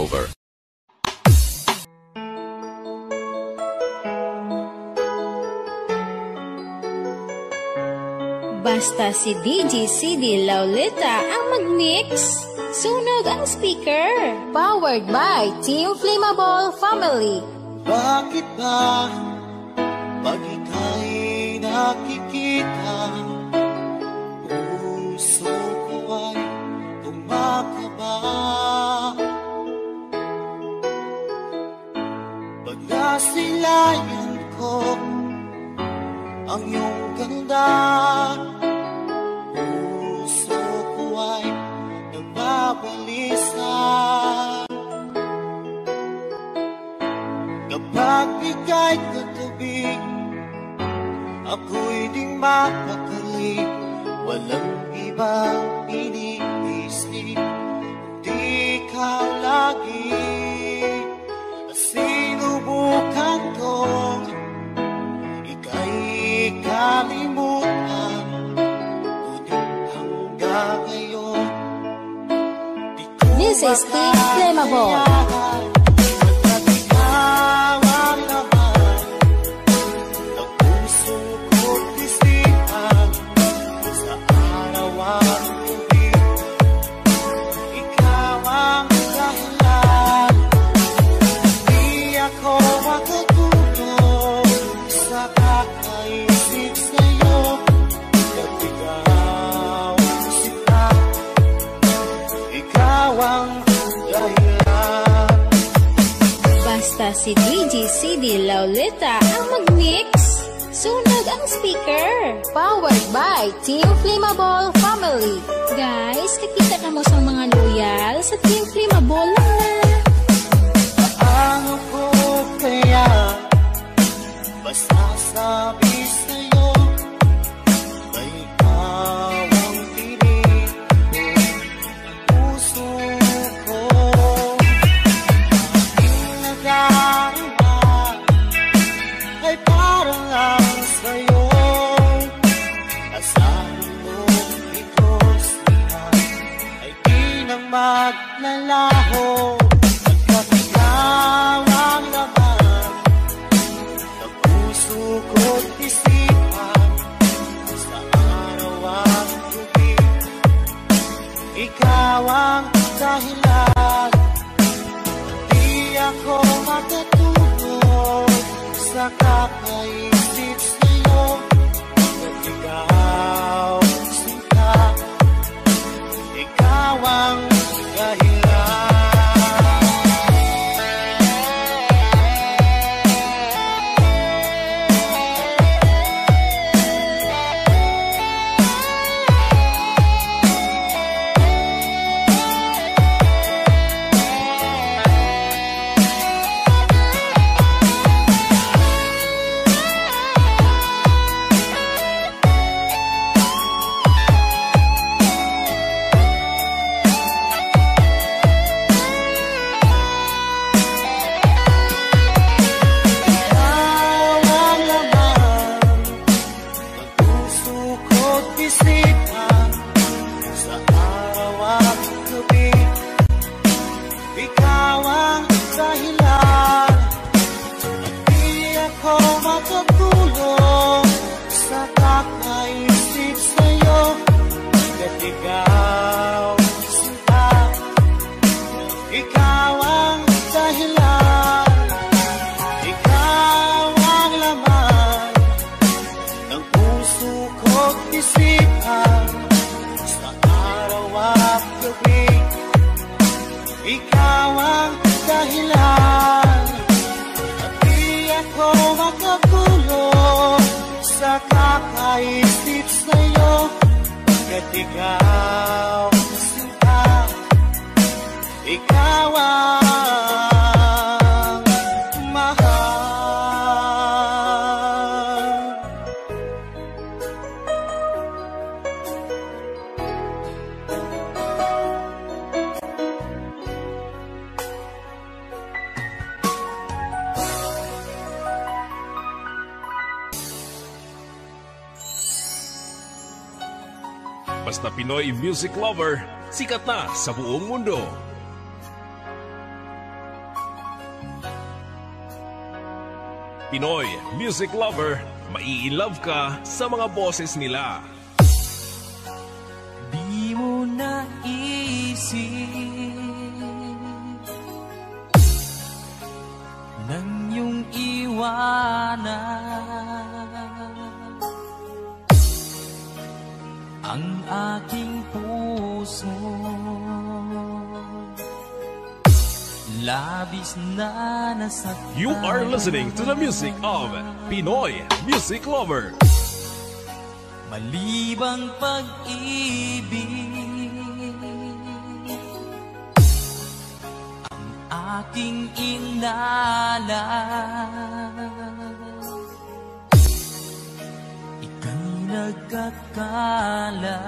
Lover. Basta si DJ CD Lauleta ang mag-mix, sunog ang speaker. Powered by Team Flammable Family. Bakit ba pag ika'y nakikita, puso ko ay tumakaba? Pag nasilayan ko ang iyong ganda, puso ko ay nagbabalisa. Kapag ika'y katabi, ako'y di mapakali. Walang ibang iniisip, di ikaw lagi. Sinubukan kong ika'y kalimutan, ngunit hanggang ngayon di ko This is Team Flammable. Basta si DJ CD Lauleta ang mag-mix, sunog ang speaker. Powered by Team Flammable Family. Guys, kakita na mo sa mga loyal sa Team Flammable na. Paano ko kaya masasabi sa'yo na ikaw ang pinig ng puso ko? Aking nadarama ay parang lang sa'yo. Asahan mo ikos niya ay di nang maglalaho. Ikaw ang laman ng puso ko't isipan sa araw at gabi. Ikaw ang dahilan, di ako matutulog sa kakaisip sa'yo. At ikaw, sinta, ikaw ang dahilan. Ikaw ang dahilan, at di ako makatulog sa kakaisip sa'yo. At ikaw, sinta, ikaw ang mahal. Basta Pinoy Music Lover, sikat na sa buong mundo. Pinoy Music Lover, mai-love ka sa mga boses nila. Di mo naisip nang iyong iwanan ang aking puso. Labis na nasaktan. You are listening to the music of Pinoy Music Lover. Malibang pag-ibig ang aking inala. Ika'y nagkakala.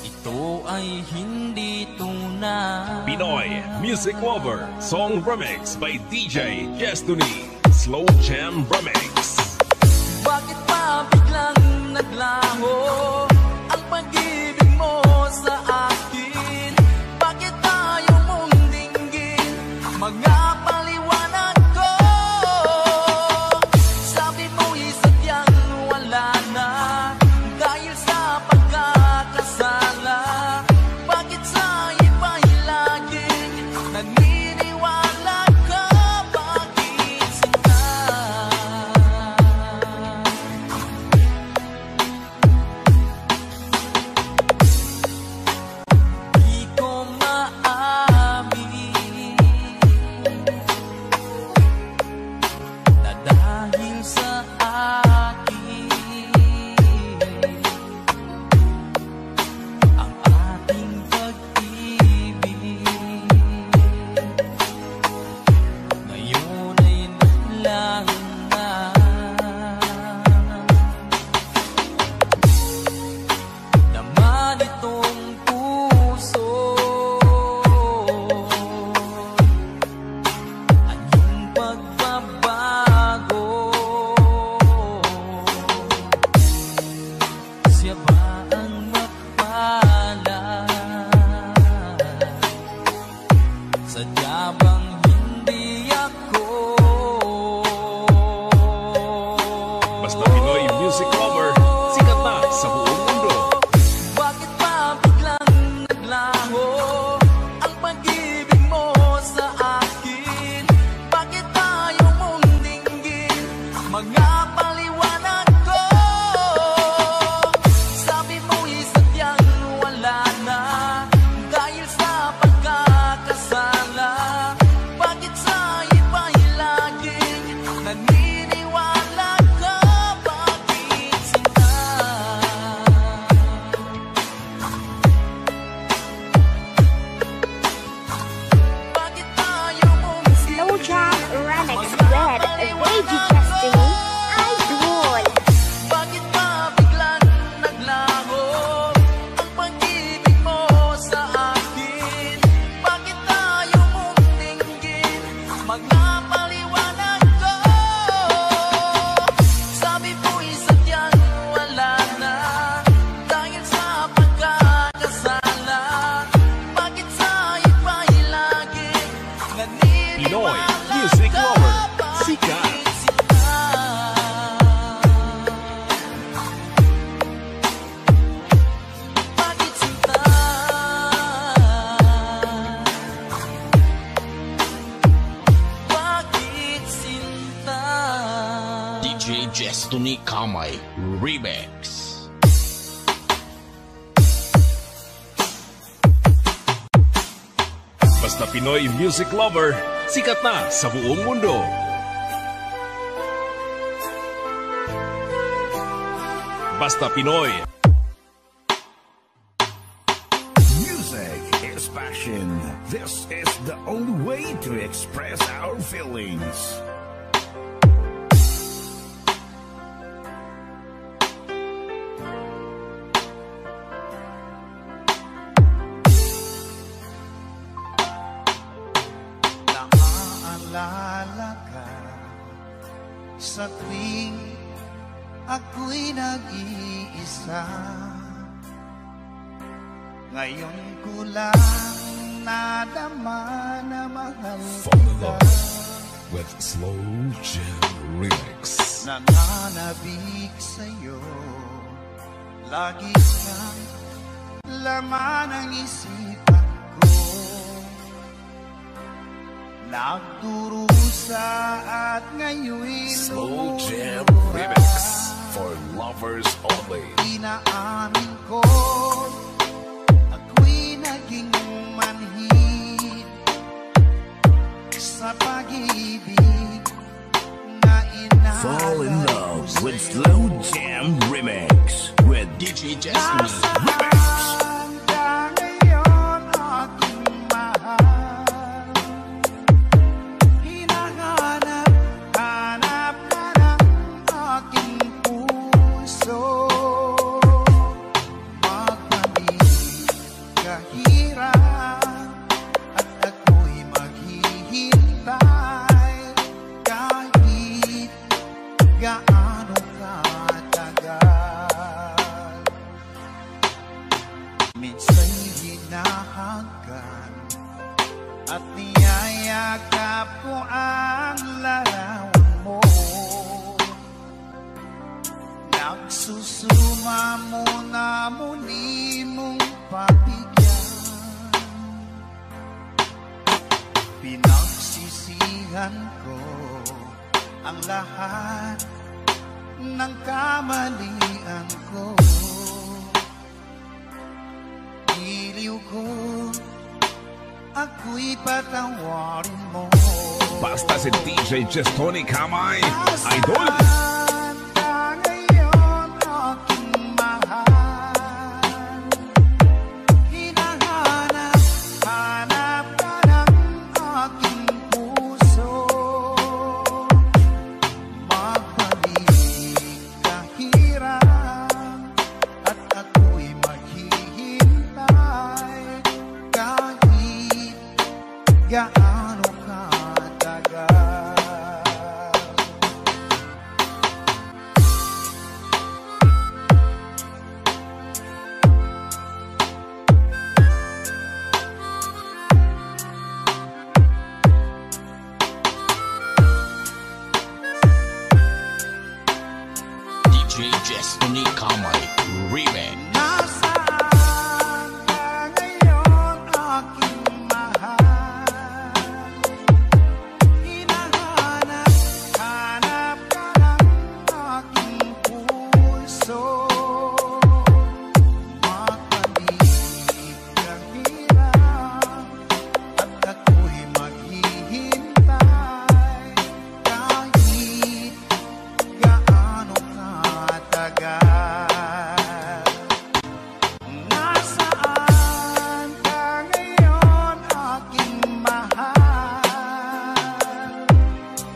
Ito ay hindi tunay. Pinoy Music Lover Song Remix by DJ Destiny Slow Jam Remix. Bakit pa biglang naglaho ang pag-ibig mo sa akin? Bakit tayo mong dinggin mga paliwanag ko? Sabi mo'y sadyang wala na dahil sa pagkakasala. Bakit sa iba'y laging naniniwala ka? Bakit sinta? Di ko maamin na dahil sa akin ang ating pag-ibig ngayon ay naglaho na. Naman itong puso anyong pagbabago. Siya ba ang mapala? Sadya bang hindi ako? Basta Pinoy Music Lover, sikat na sa buong mundo. Bakit pa biglang naglaho ang pag-ibig mo sa akin? Bakit tayo mong dinggin mga paliwanag ko? Sabi mo'y sadyang wala na dahil sa pagkakasala. Bakit sa iba'y laging naniniwala ka? Bakit sinta? Bakit tayo mong Slow Jam Remix with Veggie Destiny Idol. Bakit pa biglang naglaho ang pag-ibig mo sa akin? Bakit tayo mong dinggin mga paliwanag ko? Sabi mo'y sadyang wala na dahil sa pagkakasala. Bakit sa iba'y laging Pinoy naniniwala Music ka? Lover, sikat. Bakit sinta? Bakit sinta? Bakit sinta? DJ Destiny Kamay Remix. Basta Pinoy Music Lover, sikat na sa buong mundo. Basta Pinoy. Music is passion. This is the only way to express our feelings. Naaalala ka sa tuwing ako'y nag-iisa. Ngayon ko lang nadama na mahal kita. with Slow Jam Remix. Nananabik sa'yo, lagi kang laman ng isipan ko. Nagdurusa at ngayon Slow Jam Remix for lovers only. Inaamin ko, ako'y naging manhid sa pag-ibig na inalay. Fall in love with Slow Jam Remix with DJ Jess Tony Remix. At niyayakap ko ang larawan mo. Nagsusuma mo na muli mong papigyan. Pinagsisihan ko ang lahat ng kamalian ko. Giliw ko, ako'y patawarin mo. Basta si DJ Jess Tony Kamay, idol. Nasaan ka ngayon, aking mahal? Hinahanap, hanap ka ng aking puso. Magbalik kahirap at ako'y maghihintay kahit gaano katagal. DJ Jess Tony Kamay Remix. Nasaan ka ngayon, aking mahal? Hinahanap, hanap ka ng aking puso. Magbalik kahirap at ako'y maghihintay kahit gaano katagal. Nasaan ka ngayon, aking mahal?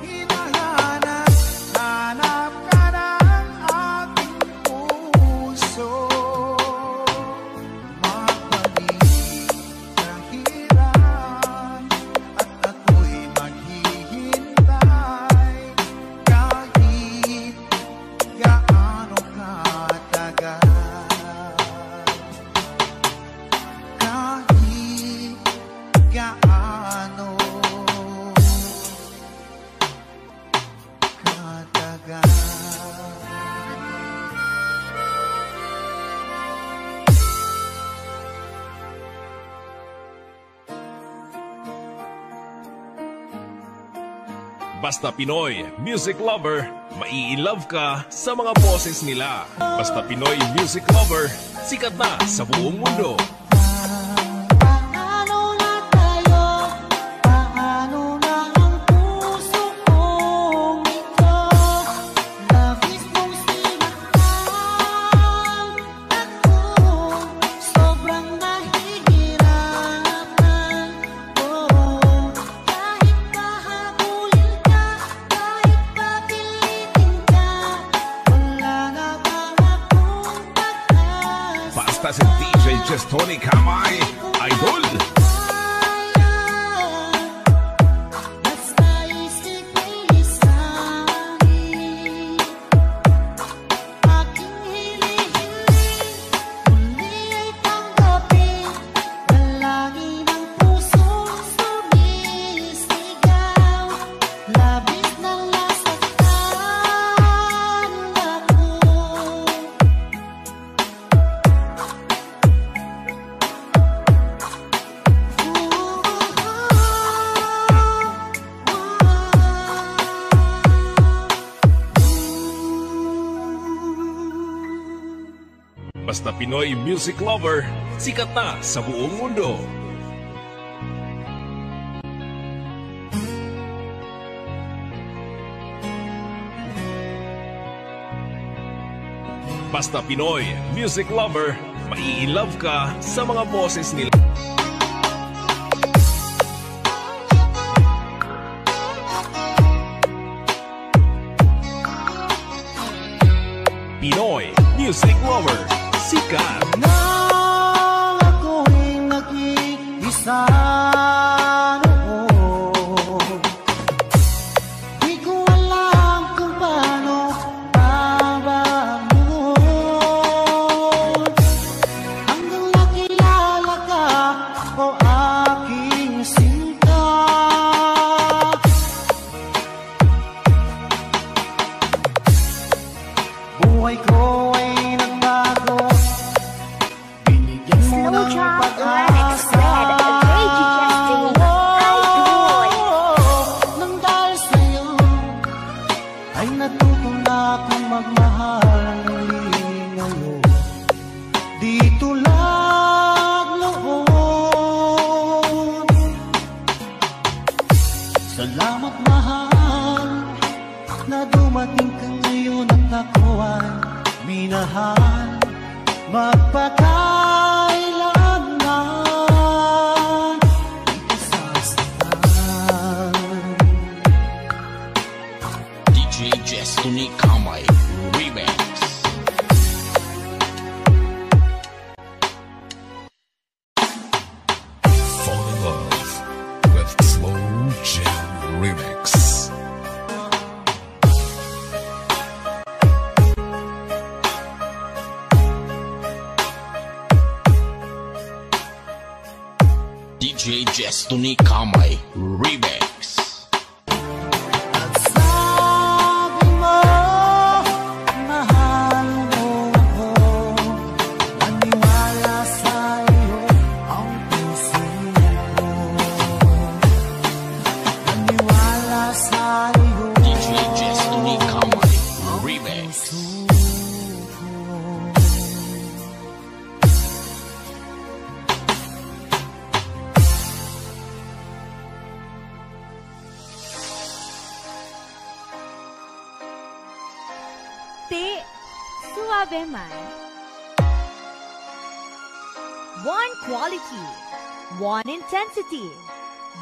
Hinahanap, hanap ka ng aking puso. Magbalik kahirap at ako'y maghihintay kahit gaano katagal. Kahit gaano katagal. Basta Pinoy Music Lover, mai-love ka sa mga boses nila. Basta Pinoy Music Lover, sikat na sa buong mundo. Paano na tayo? Paano na ang puso kong ito? Labis mong sinaktan ako. Sobrang nahihirapan ko. Kahit pahabulin ka, kahit papilitin ka, wala na bang akong pag-asa? Basta si DJ Jess Tony Kamay, idol. Basta isipin isahin aking hinihiling, muli ay tanggapin dalangin ng pusong sumisigaw. Basta Pinoy music lover, sikat na sa buong mundo. Basta Pinoy music lover, mai-love ka sa mga boses nila. Pinoy music lover, sikat. Nang ako'y nag-iisa noon, di ko alam kung paano babangon. Hanggang nakilala ka, o aking sinta. Buhay ko ay nagbago, binigyan mo ng Snowdrop pag-asa. Nang dahil sa'yo ay natuto na akong magmahal muli ngayon. Di tulad noon. Salamat mahal na dumating ka ngayon at ako ay minahal magpakailanman. Di ka sasaktan. DJ Destiny Kamay Remix. Fall in love with Slow Jam Remix. DJ Destiny Kamay Remix. At sabi mo, mahal mo ako. Naniwala sa'yo ang puso ko. Naniwala sa'yo DJ Destiny Kamay Remix. Te Suave Man. One quality, one intensity,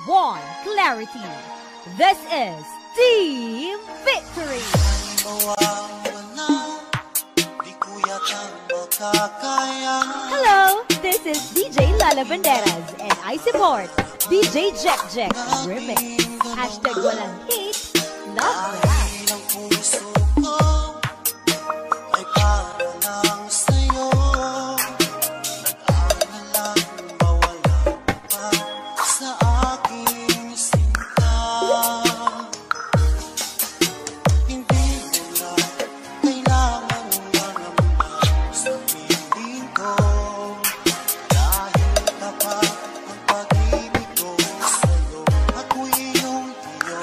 one clarity. This is Team Victory. mawawala, di ko yata makakaya. Hello, this is DJ Lala Banderas and I support DJ Jack Jack Remix. Hashtag walang hate, love rap. Ang puso ko ay para lang sa'yo. Nag-aalalang mawala ka sa aking sinta. Hindi mo na kailangan malamdaman sa piling ko. Dahil tapat ang pag-ibig ko sa'yo. Ako'y iyong iyo.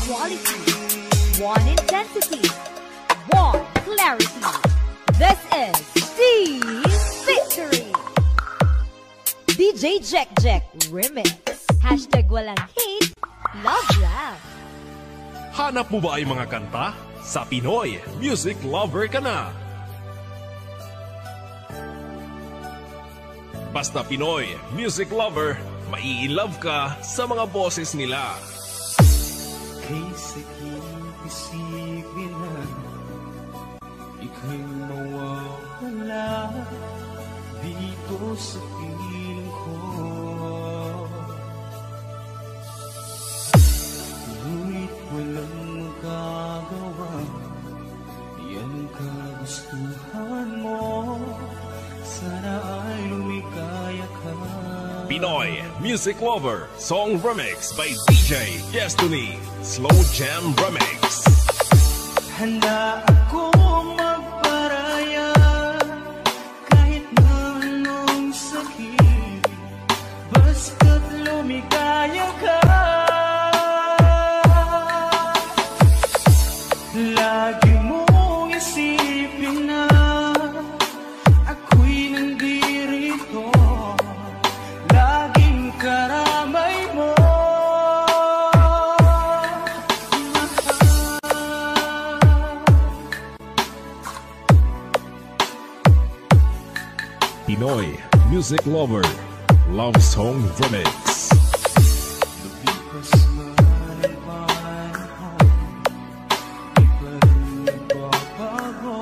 quality, one intensity, one clarity. This is the Victory! DJ Jack Jack Remix. Hashtag walang hate, love laugh. Hanap mo ba ay mga kanta? Sa Pinoy Music Lover ka na. Basta Pinoy Music Lover, mai-love ka sa mga boses nila. Kay sakit isipin na ika'y mawawala dito sa piling ko. Ngunit walang magagawa, yan ang kagustuhan mo. Sana ay lumikaya ka. Pinoy Music Lover Song Remix by DJ Destiny Slow Jam Remix. Handa akong magparaya kahit na anong sakit, basta't lumikaya ka. Lagi mong isipin na ako'y nandirito, laging karamay mo. Pinoy Music Lover Love Song Remix. Lumipas man ang panahon, di pa rin nagbabago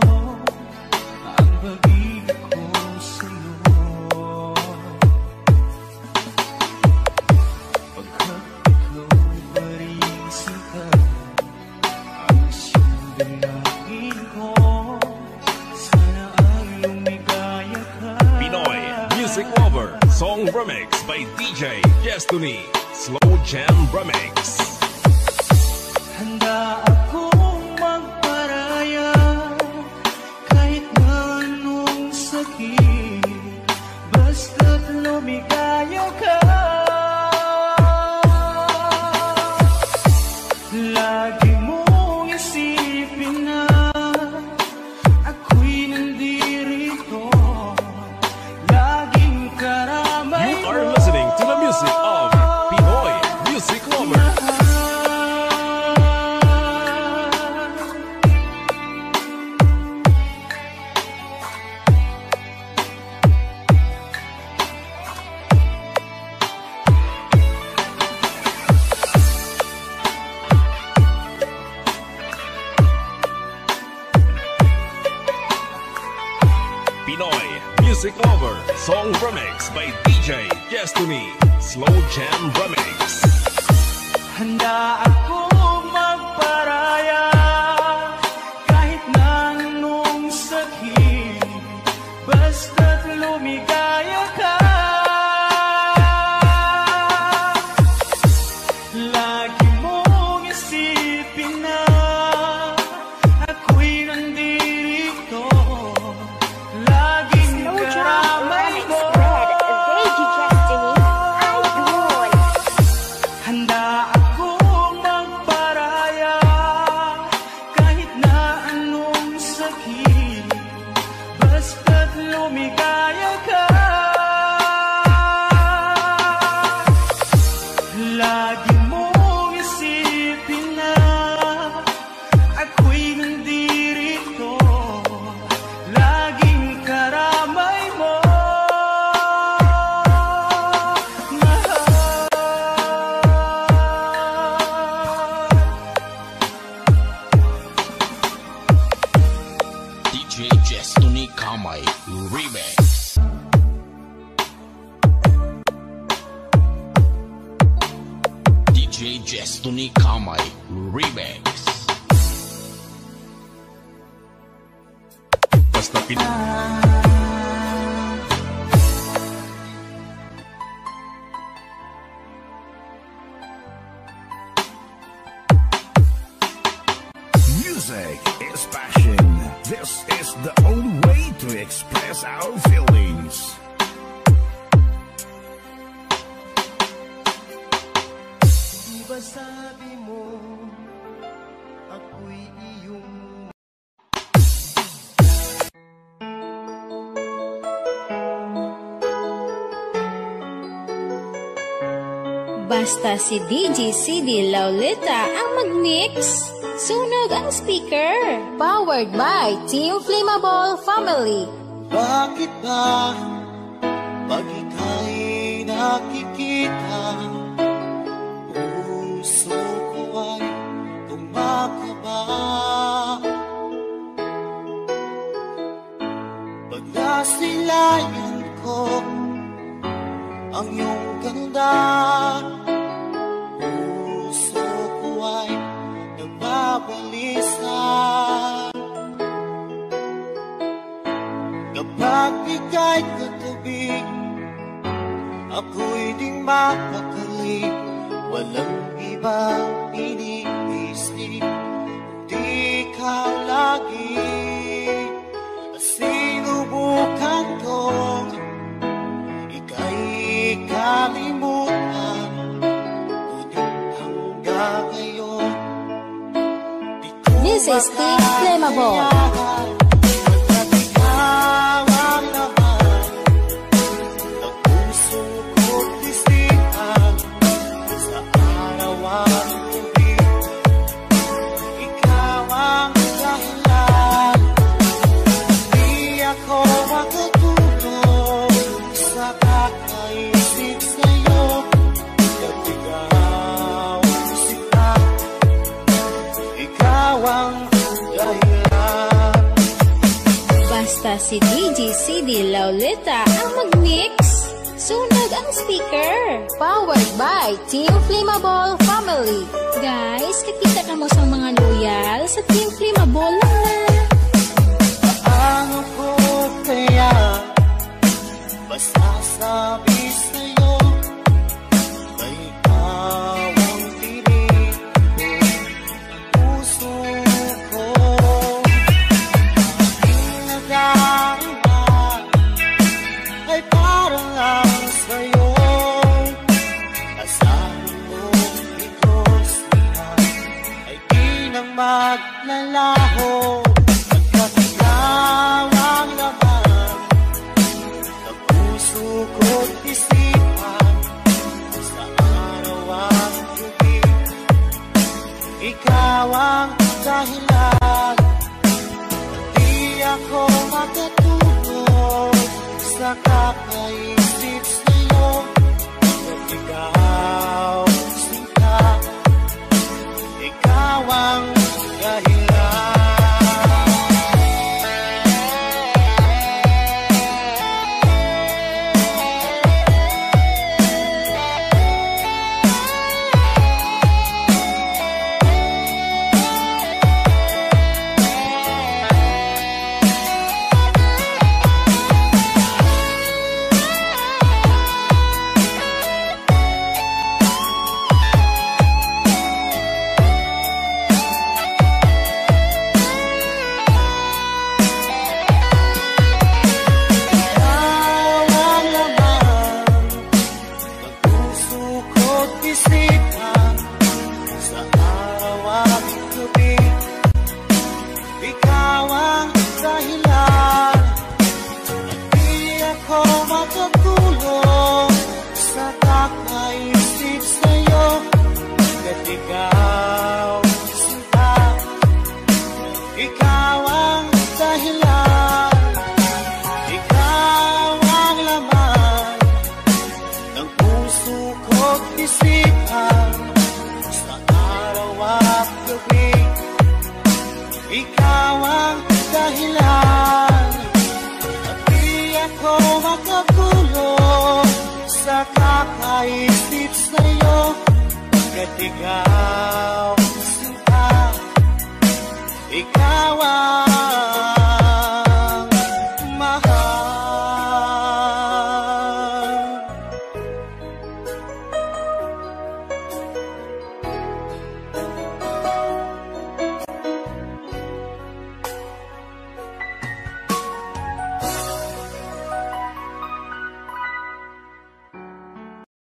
ang pag-ibig ko sa'yo. Pagkat ikaw pa rin sinta, ang siyang dalangin ko. Sana ay lumigaya ka. Pinoy Music Lover Song Remix by DJ Destiny Slow Jam Remix. Handa akong magparaya kahit na anong sakit, basta't lumigaya ka. Lagi mong isipin na ako'y nandirito, laging karamay You are listening to the music of Pinoy Music Lover. Pinoy Music Lover Song Remix by DJ Destiny Slow Jam Remix. Handa akong magparaya kahit na anong sakit, basta't lumigaya ka. Lagi mong isipin na ako'y nandirito, laging Slow Jam karamay Remix mo. with DJ Destiny Idol. Handa akong magparaya kahit na anong sakit, basta't lumigaya ka. Lagi mong isipin na ako'y nandirito, laging karamay mo. DJ Destiny Kamay Remix. DJ Destiny Kamay Remix. Basta Pinoy Music is passion. This is the only way to express our feelings. Di ba sabi mo Basta si DJ CD Laulita ang mag-mix. Sunog ang speaker. Powered by Team Flammable Family. Bakit ba pag ika'y nakikita, puso ko ay kumakaba? Pag nasilayan ko ang iyong ganda, puso ko ay nagbabalisa. Kapag ika'y katabi, ako'y di mapakali. Walang ibang iniisip, kundi ikaw lagi. Sinubukan kong ika'y kalimutan, ngunit hanggang ngayon di ko This is Team Flammable. Basta si DJ CD Laulita ang mag-mix. Sunog ang speaker. Powered by Team Flammable Family. Guys, kakita na mo sa mga loyal sa Team Flammable na. Ano ko kaya masasabi sa'yo? May ikaw ang pinig ng puso ko. Aking nadarama ay parang lang sa'yo. Asahan mong ikos niya ay di na maglalaho. Ikaw ang laman ng puso ko't isipan, sa araw at gabi. Ikaw ang dahilan, di ako makatulog sa kakaisip sa'yo. At ikaw, sinta, ikaw ang dahilan. Ikaw ang dahilan, at di ako makatulog sa kakaisip sa'yo. Kahit ikaw